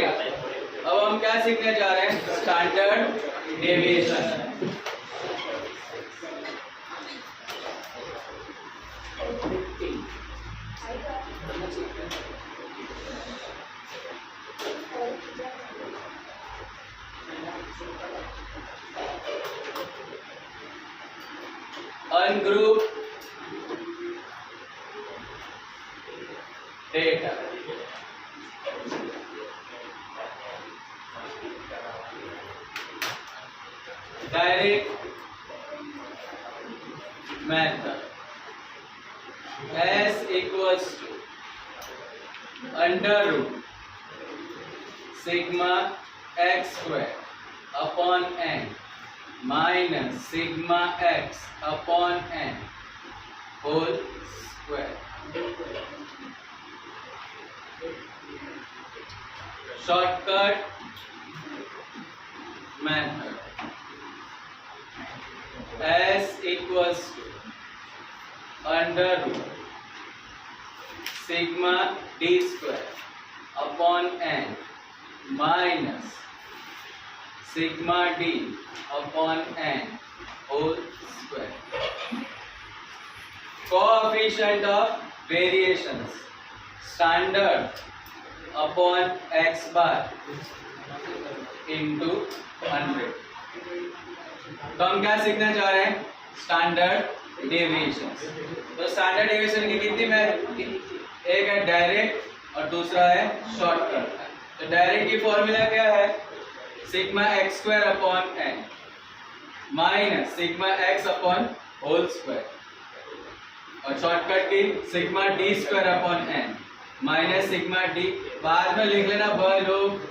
अब हम क्या सीखने जा रहे हैं? Standard deviation. Ungroup data. Direct method. S equals to under root sigma x square upon n minus sigma x upon n whole square. Shortcut method. S equals to under root sigma d square upon n minus sigma d upon n whole square. Coefficient of variations standard upon x bar into 100. तो हम क्या सीखना चाह रहे हैं? Standard deviation. तो standard deviation की कितनी में एक है डायरेक्ट और दूसरा है शॉर्टकट। तो डायरेक्ट की फॉर्मूला क्या है? Sigma X square upon N minus sigma X upon whole square, और शॉर्टकट की sigma D square upon N minus sigma D. बाद में लिख लेना, ब लोग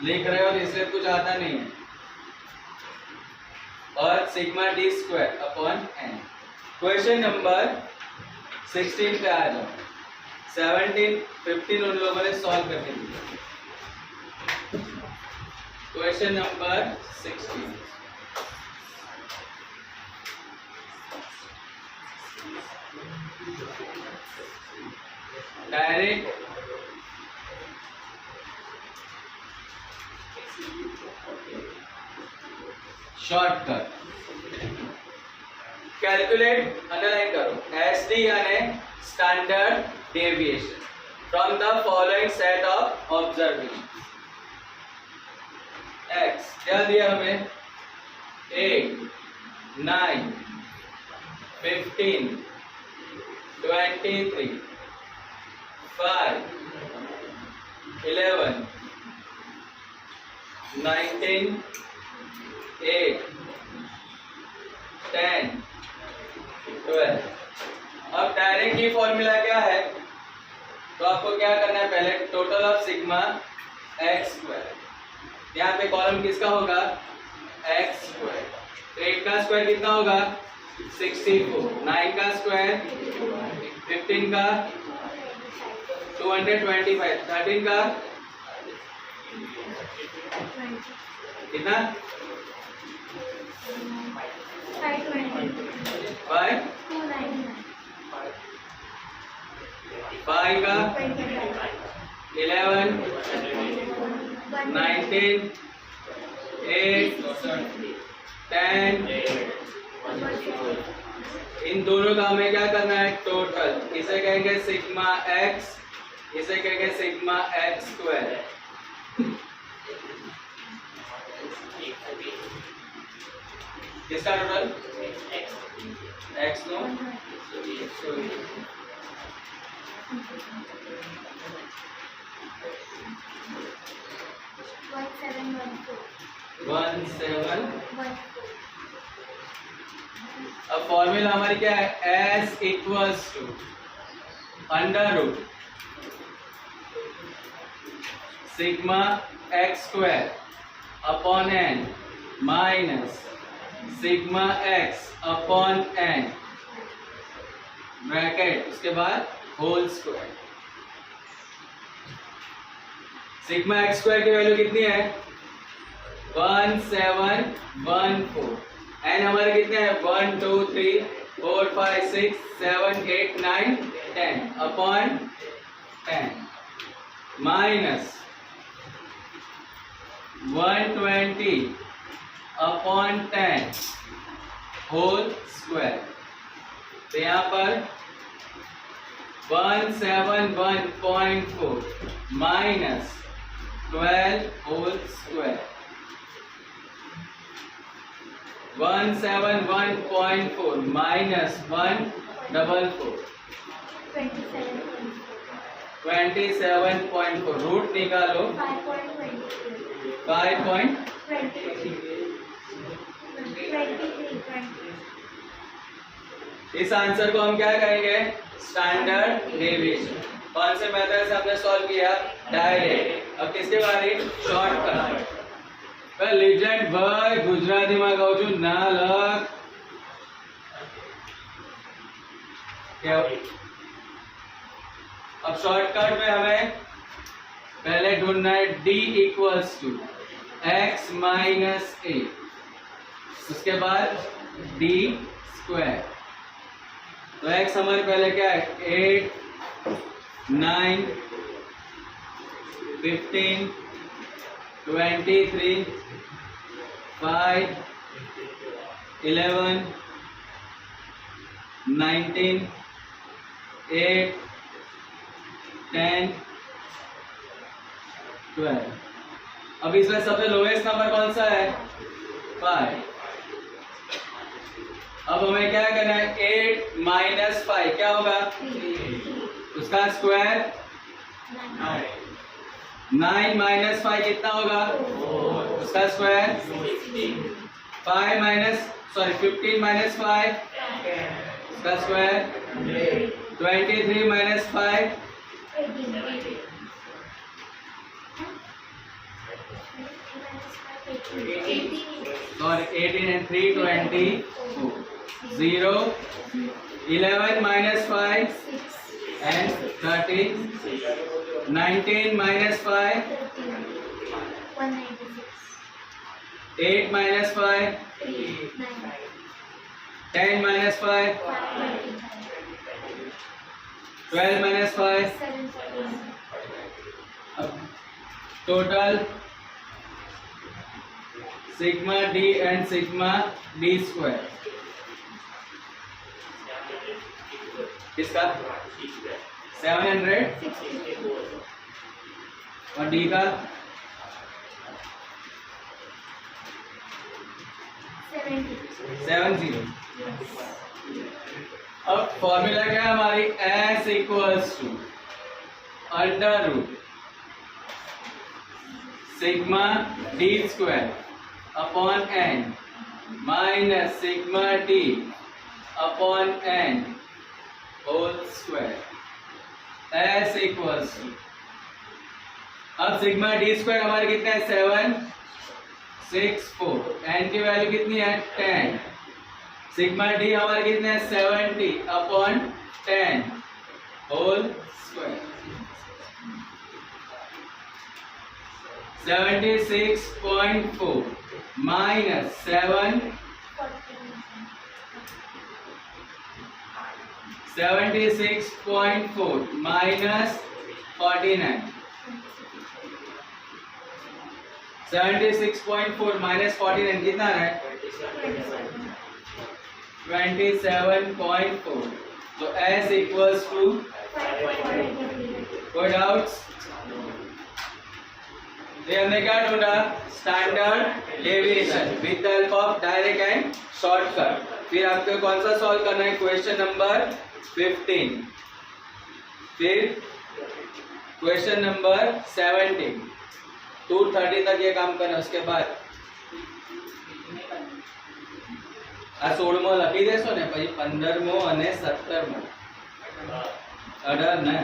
लिख रहे हो तो इसलिए कुछ आता नहीं है, और sigma D square upon N. Question number 16 पे आ जाओ। 17, 15 उन लोगों ने सॉल्व करके दिया। Question number 16 direct shortcut. Calculate, underline करो, एसडी यानी standard deviation from the following set of observation. X क्या दिया हमें? 8, 9, 15, 23, 5, 11, 19, 8, 10, 12। अब डायरेक्ट की फॉर्मूला क्या है? तो आपको क्या करना है? पहले total of sigma X square, यहाँ पे कॉलम किसका होगा? X square. तो 8 का स्क्वायर कितना होगा? 64, 9 का स्क्वायर 15 का 225, 13 का कितना? 5, 5 का 11, 19, 8, 10। इन दोनों का हमें क्या करना है? टोटल। इसे कहेंगे सिग्मा एक्स, इसे कहेंगे सिग्मा एक्स स्क्वायर। किसका टोटल? X no 1714। अब फॉर्मूला हमारी क्या है? S equals to under root sigma X square upon N minus sigma X upon N bracket, उसके बाद whole square. Sigma X square की वैल्यू कितनी है? 1714। एन हमारे कितने हैं? 1 2 3 4 5 6 7 8 9 10 upon 10 minus 120 upon 10 whole square. तो यहाँ पर 171.4 minus 12 whole square. 171.4 minus 144 27.4 root निकालो 5. इस आंसर को हम क्या कहेंगे? Standard deviation. कौन से मेथड से हमने सॉल्व किया? डायरेक्ट। अब किसके बारे? शॉर्टकट। लिजेंड भाई गुजराती में कहूं छू ना लग क्या? अब शॉर्टकट में हमें पहले ढूंढना है d equals to x minus a, उसके बाद d स्क्वायर। तो x हमारे पहले क्या है? 8 9 15 23 5 11 19 8 10 12। अब इसमें सबसे लोएस्ट नंबर कौन सा है? 5। अब हमें क्या करना है? 8 माइनस 5 क्या होगा? उसका स्क्वायर 9 माइनस 5 कितना होगा? उसका स्क्वायर 15 माइनस 5 उसका स्क्वायर 23 माइनस 5 और 18 and 3 24 0 11 minus 5 and 30 19 minus 5 8 minus 5 10 minus 5 12 minus 5 total sigma d and sigma d square किसका? 700 और d का 70। अब फॉर्मूला क्या है हमारी? s equals to under root sigma d square upon n minus sigma d upon n whole square. s equals to, अब sigma d square हमारे कितने हैं? 764। n की वैल्यू कितनी है? 10। सिग्मा d हमारे कितने हैं? 70 upon 10 whole square. 76.4 minus 76.4 minus 49। 76.4 minus 49 कितना है? 27.4। तो s इक्वल्स टू, कोई डाउट्स? ये हमने क्या ढूंढा? Standard deviation with the help of direct and shortcut. फिर आपको कौन सा सॉल्व करना है? Question number 15। फिर क्वेश्चन नंबर 17 230 तक ये काम करना। उसके बाद 16 લખી દેશો ને, પછી 15મો અને 17મો 18 ને